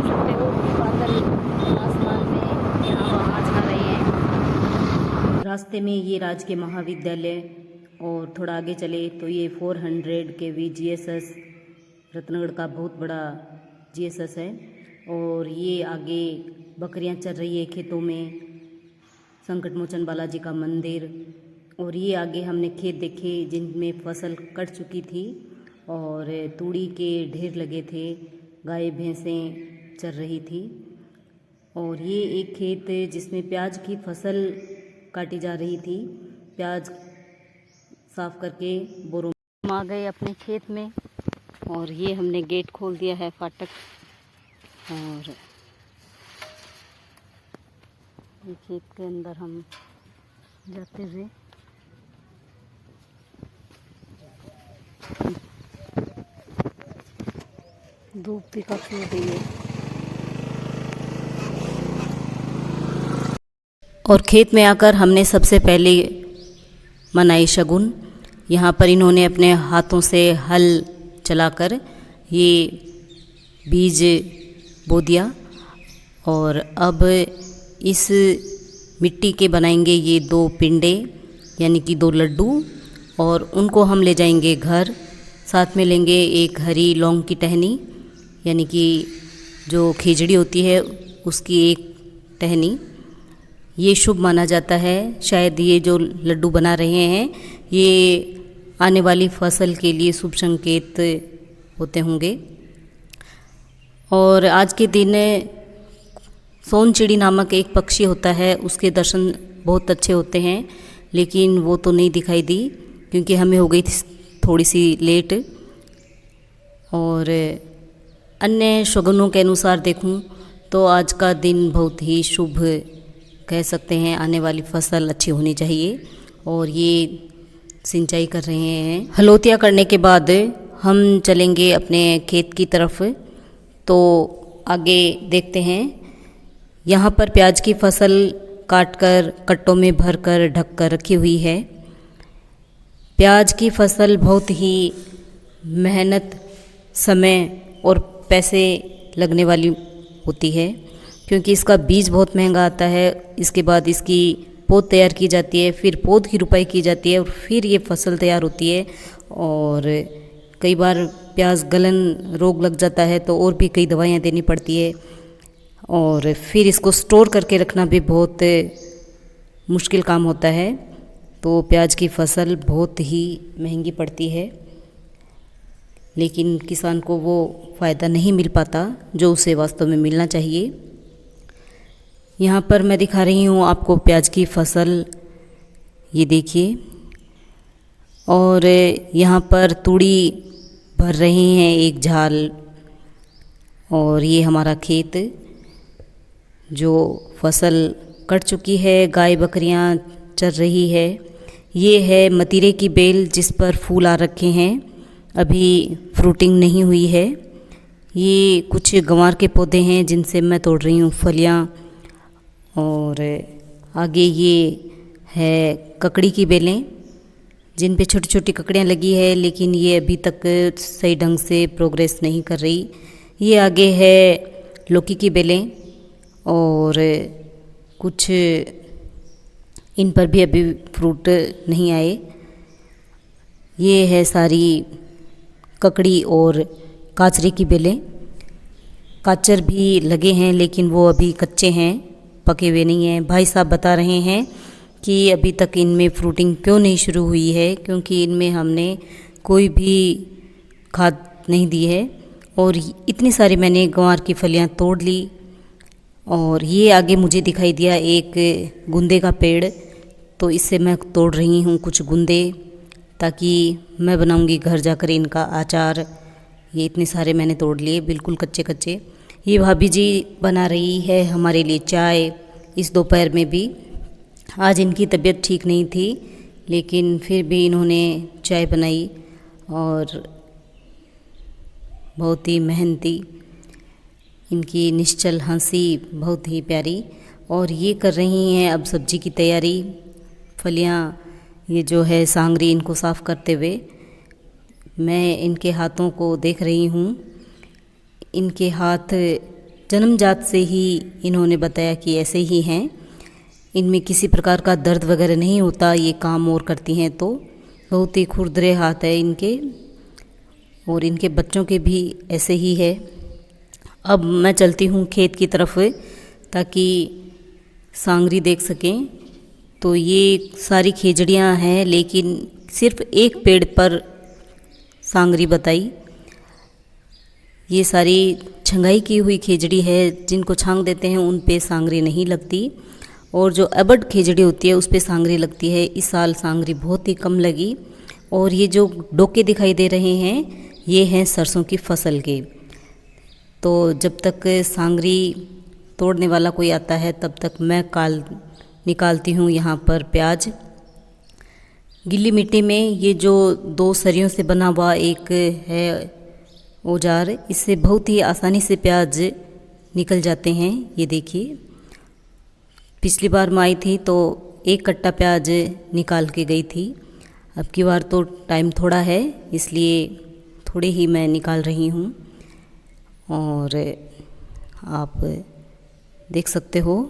देख सकते हो बादल आसमान में यहाँ वहाँ छा रहे हैं। रास्ते में ये राजकीय महाविद्यालय और थोड़ा आगे चले तो ये 400 KV GSS रत्नगढ़ का बहुत बड़ा GSS है। और ये आगे बकरियां चर रही है खेतों में, संकट मोचन बालाजी का मंदिर। और ये आगे हमने खेत देखे जिनमें फसल कट चुकी थी और तूड़ी के ढेर लगे थे, गाय भैंसें चर रही थी। और ये एक खेत जिसमें प्याज की फसल काटी जा रही थी, प्याज साफ करके बोरों में आ गए अपने खेत में। और ये हमने गेट खोल दिया है, फाटक, और ये खेत के अंदर हम जाते हुए धूप भी काफी हो गई है। और खेत में आकर हमने सबसे पहले मनाई शगुन। यहाँ पर इन्होंने अपने हाथों से हल चलाकर ये बीज बो दिया। और अब इस मिट्टी के बनाएंगे ये 2 पिंडे यानी कि 2 लड्डू, और उनको हम ले जाएंगे घर। साथ में लेंगे एक हरी लौंग की टहनी यानी कि जो खिचड़ी होती है उसकी एक टहनी। ये शुभ माना जाता है। शायद ये जो लड्डू बना रहे हैं ये आने वाली फसल के लिए शुभ संकेत होते होंगे। और आज के दिन सोनचिड़ी नामक एक पक्षी होता है, उसके दर्शन बहुत अच्छे होते हैं, लेकिन वो तो नहीं दिखाई दी क्योंकि हमें हो गई थी थोड़ी सी लेट। और अन्य शगुनों के अनुसार देखूं तो आज का दिन बहुत ही शुभ कह सकते हैं। आने वाली फसल अच्छी होनी चाहिए। और ये सिंचाई कर रहे हैं। हलोतिया करने के बाद हम चलेंगे अपने खेत की तरफ। तो आगे देखते हैं, यहाँ पर प्याज की फसल काटकर कट्टों में भरकर ढक कर रखी हुई है। प्याज की फसल बहुत ही मेहनत, समय और पैसे लगने वाली होती है क्योंकि इसका बीज बहुत महंगा आता है। इसके बाद इसकी पौध तैयार की जाती है, फिर पौध की रुपाई की जाती है और फिर ये फसल तैयार होती है। और कई बार प्याज गलन रोग लग जाता है तो और भी कई दवाइयाँ देनी पड़ती है। और फिर इसको स्टोर करके रखना भी बहुत मुश्किल काम होता है। तो प्याज की फसल बहुत ही महंगी पड़ती है, लेकिन किसान को वो फ़ायदा नहीं मिल पाता जो उसे वास्तव में मिलना चाहिए। यहाँ पर मैं दिखा रही हूँ आपको प्याज की फसल, ये देखिए। और यहाँ पर तूड़ी भर रहे हैं एक झाल। और ये हमारा खेत, जो फसल कट चुकी है, गाय बकरियाँ चर रही है। ये है मतीरे की बेल जिस पर फूल आ रखे हैं, अभी फ्रूटिंग नहीं हुई है। ये कुछ गंवार के पौधे हैं जिनसे मैं तोड़ रही हूँ फलियाँ। और आगे ये है ककड़ी की बेलें जिन पे छोटी छोटी ककड़ियाँ लगी है, लेकिन ये अभी तक सही ढंग से प्रोग्रेस नहीं कर रही। ये आगे है लौकी की बेलें और कुछ इन पर भी अभी फ्रूट नहीं आए। ये है सारी ककड़ी और काचरी की बेलें। काचर भी लगे हैं लेकिन वो अभी कच्चे हैं, पके हुए नहीं हैं। भाई साहब बता रहे हैं कि अभी तक इनमें फ्रूटिंग क्यों नहीं शुरू हुई है, क्योंकि इनमें हमने कोई भी खाद नहीं दी है। और इतनी सारी मैंने गंवार की फलियां तोड़ ली। और ये आगे मुझे दिखाई दिया एक गुंदे का पेड़, तो इससे मैं तोड़ रही हूँ कुछ गुंदे, ताकि मैं बनाऊँगी घर जाकर इनका अचार। ये इतने सारे मैंने तोड़ लिए, बिल्कुल कच्चे कच्चे। ये भाभी जी बना रही है हमारे लिए चाय इस दोपहर में भी। आज इनकी तबीयत ठीक नहीं थी, लेकिन फिर भी इन्होंने चाय बनाई और बहुत ही मेहनती, इनकी निश्चल हंसी बहुत ही प्यारी। और ये कर रही हैं अब सब्जी की तैयारी। फलियाँ ये जो है सांगरी, इनको साफ़ करते हुए मैं इनके हाथों को देख रही हूँ। इनके हाथ जन्मजात से ही इन्होंने बताया कि ऐसे ही हैं, इनमें किसी प्रकार का दर्द वगैरह नहीं होता, ये काम और करती हैं तो। बहुत ही खुरदरे हाथ है इनके, और इनके बच्चों के भी ऐसे ही है। अब मैं चलती हूँ खेत की तरफ ताकि सांगरी देख सकें। तो ये सारी खेजड़ियाँ हैं, लेकिन सिर्फ एक पेड़ पर सांगरी बताई। ये सारी छंगाई की हुई खेजड़ी है, जिनको छांग देते हैं उन पे सांगरी नहीं लगती, और जो अबड खेजड़ी होती है उस पे सांगरी लगती है। इस साल सांगरी बहुत ही कम लगी। और ये जो डोके दिखाई दे रहे हैं ये हैं सरसों की फसल के। तो जब तक सांगरी तोड़ने वाला कोई आता है तब तक मैं निकालती हूँ यहाँ पर प्याज। गीली मिट्टी में ये जो 2 सरियों से बना हुआ एक है औजार, इससे बहुत ही आसानी से प्याज निकल जाते हैं। ये देखिए, पिछली बार मैं आई थी तो 1 कट्टा प्याज निकाल के गई थी। अब की बार तो टाइम थोड़ा है, इसलिए थोड़े ही मैं निकाल रही हूँ। और आप देख सकते हो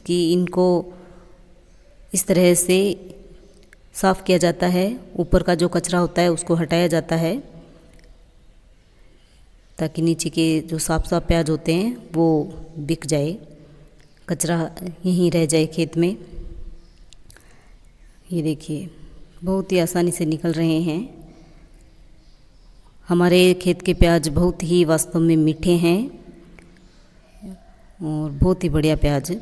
कि इनको इस तरह से साफ़ किया जाता है। ऊपर का जो कचरा होता है उसको हटाया जाता है, ताकि नीचे के जो साफ साफ प्याज होते हैं वो बिक जाए, कचरा यहीं रह जाए खेत में। ये देखिए, बहुत ही आसानी से निकल रहे हैं। हमारे खेत के प्याज बहुत ही वास्तव में मीठे हैं और बहुत ही बढ़िया प्याज,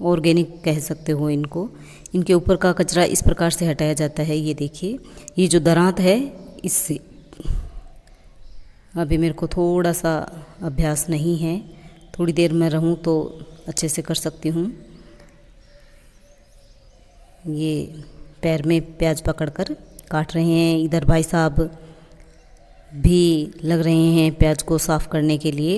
ऑर्गेनिक कह सकते हो इनको। इनके ऊपर का कचरा इस प्रकार से हटाया जाता है। ये देखिए, ये जो दरांत है इससे अभी मेरे को थोड़ा सा अभ्यास नहीं है, थोड़ी देर में रहूँ तो अच्छे से कर सकती हूँ। ये पैर में प्याज पकड़कर काट रहे हैं। इधर भाई साहब भी लग रहे हैं प्याज को साफ़ करने के लिए।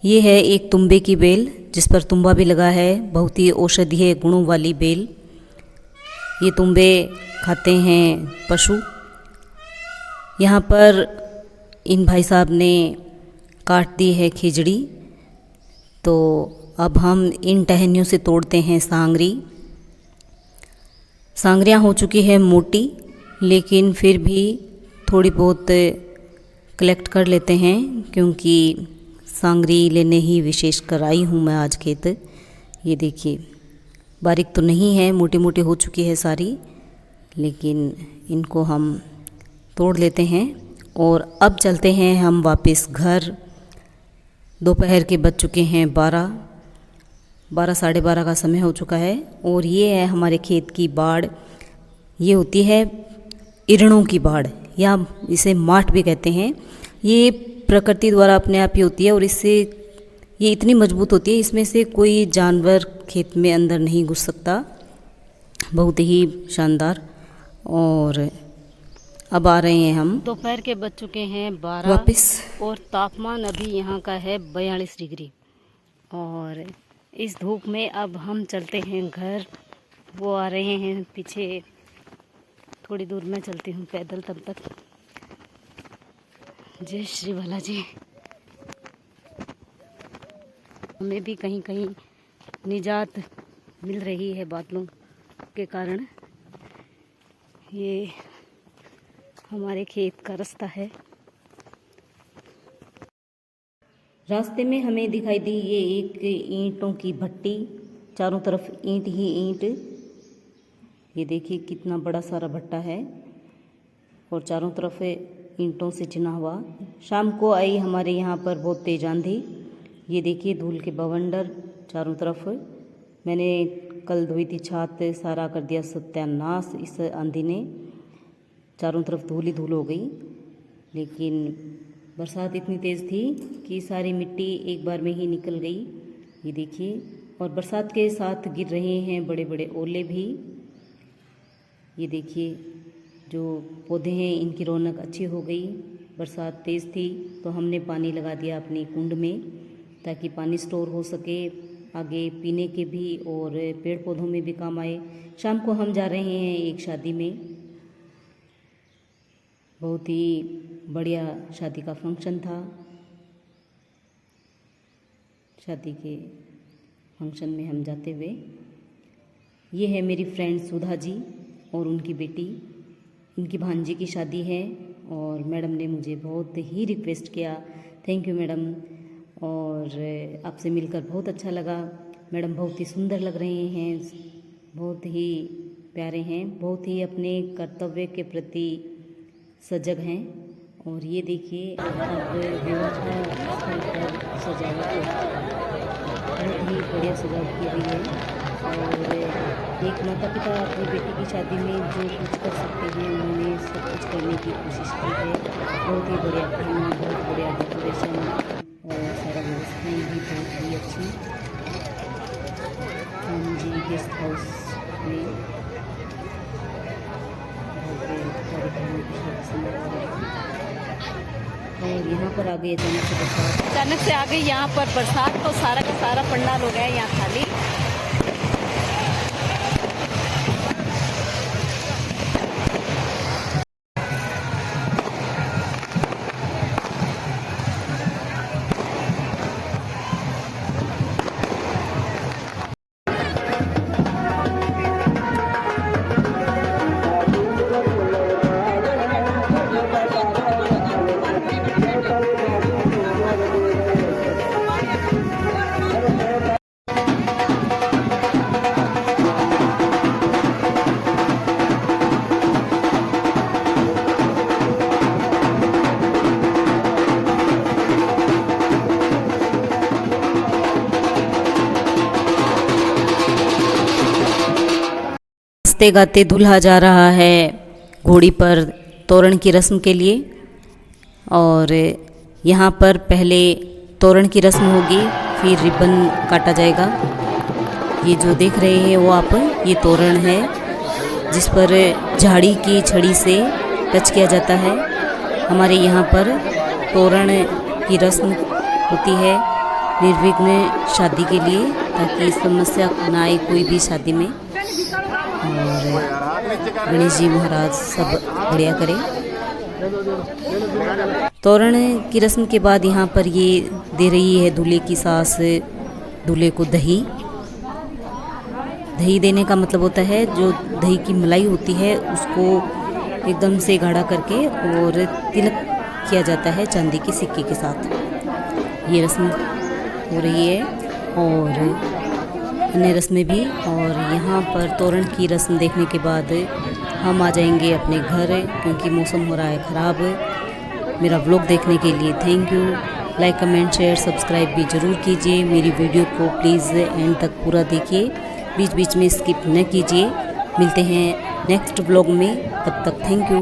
ये है एक तुम्बे की बेल, जिस पर तुम्बा भी लगा है, बहुत ही औषधीय गुणों वाली बेल। ये तुम्बे खाते हैं पशु। यहाँ पर इन भाई साहब ने काट दी है खिचड़ी, तो अब हम इन टहनियों से तोड़ते हैं सांगरी। सांगरियाँ हो चुकी है मोटी, लेकिन फिर भी थोड़ी बहुत कलेक्ट कर लेते हैं, क्योंकि सांगरी लेने ही विशेष कर आई हूँ मैं आज खेत। ये देखिए, बारीक तो नहीं है, मोटी मोटी हो चुकी है सारी, लेकिन इनको हम तोड़ लेते हैं। और अब चलते हैं हम वापस घर। दोपहर के बज चुके हैं 12 साढ़े 12 का समय हो चुका है। और ये है हमारे खेत की बाड़। ये होती है इरणों की बाड़, या इसे माठ भी कहते हैं। ये प्रकृति द्वारा अपने आप ही होती है, और इससे ये इतनी मजबूत होती है, इसमें से कोई जानवर खेत में अंदर नहीं घुस सकता। बहुत ही शानदार। और अब आ रहे हैं हम, दोपहर के बज चुके हैं 12 वापस, और तापमान अभी यहाँ का है 42 डिग्री। और इस धूप में अब हम चलते हैं घर। वो आ रहे हैं पीछे, थोड़ी दूर मैं चलती हूँ पैदल तब तक। जय श्री बालाजी। हमें भी कहीं कहीं निजात मिल रही है बादलों के कारण। ये हमारे खेत का रास्ता है। रास्ते में हमें दिखाई दी ये एक ईंटों की भट्टी, चारों तरफ ईंट ही ईंट। ये देखिए कितना बड़ा सारा भट्टा है, और चारों तरफ ईंटों से चिना हुआ। शाम को आई हमारे यहाँ पर बहुत तेज आंधी। ये देखिए धूल के बवंडर चारों तरफ। मैंने कल धोई थी छात, सारा कर दिया सत्यानाश इस आंधी ने। चारों तरफ धूल ही धूल हो गई। लेकिन बरसात इतनी तेज़ थी कि सारी मिट्टी एक बार में ही निकल गई। ये देखिए, और बरसात के साथ गिर रहे हैं बड़े बड़े ओले भी। ये देखिए, जो पौधे हैं इनकी रौनक अच्छी हो गई। बरसात तेज़ थी तो हमने पानी लगा दिया अपनी कुंड में, ताकि पानी स्टोर हो सके आगे पीने के भी, और पेड़ पौधों में भी काम आए। शाम को हम जा रहे हैं एक शादी में, बहुत ही बढ़िया शादी का फंक्शन था। शादी के फंक्शन में हम जाते हुए। ये है मेरी फ्रेंड सुधा जी और उनकी बेटी, इनकी भांजी की शादी है और मैडम ने मुझे बहुत ही रिक्वेस्ट किया। थैंक यू मैडम, और आपसे मिलकर बहुत अच्छा लगा। मैडम बहुत ही सुंदर लग रहे हैं, बहुत ही प्यारे हैं, बहुत ही अपने कर्तव्य के प्रति सजग हैं। और ये देखिए अब विवाह स्थल पर सजावट, बहुत ही बढ़िया सजावट की गई है। और एक माता पिता अपनी बेटी की शादी में जो कुछ कर सकते हैं उन्होंने सब कुछ करने की कोशिश की है। बहुत ही बढ़िया खाना, बहुत बढ़िया डेकोरेशन और सारा व्यवस्थाएँ भी बहुत ही अच्छी। हम जी गेस्ट हाउस में और यहाँ पर आ गई अचानक से आ गई यहाँ पर बरसात, तो सारा का सारा पंडाल हो गया यहाँ खाली। नाचते गाते दूल्हा जा रहा है घोड़ी पर तोरण की रस्म के लिए। और यहाँ पर पहले तोरण की रस्म होगी, फिर रिबन काटा जाएगा। ये जो देख रहे हैं वो आप, ये तोरण है जिस पर झाड़ी की छड़ी से टच किया जाता है। हमारे यहाँ पर तोरण की रस्म होती है निर्विघ्न शादी के लिए, ताकि समस्या ना आए कोई भी शादी में, और गणेश जी महाराज सब बढ़िया करें। तोरण की रस्म के बाद यहाँ पर ये दे रही है दूल्हे की सास दूल्हे को दही। दही देने का मतलब होता है जो दही की मलाई होती है उसको एकदम से गाढ़ा करके और तिलक किया जाता है चांदी के सिक्के के साथ। ये रस्म हो रही है और अन्य रस्में भी। और यहाँ पर तोरण की रस्म देखने के बाद हम आ जाएंगे अपने घर, क्योंकि मौसम हो रहा है ख़राब। मेरा व्लॉग देखने के लिए thank you. Like comment share subscribe भी ज़रूर कीजिए। मेरी वीडियो को प्लीज़ एंड तक पूरा देखिए, बीच बीच में स्किप न कीजिए। मिलते हैं नेक्स्ट व्लॉग में, तब तक थैंक यू।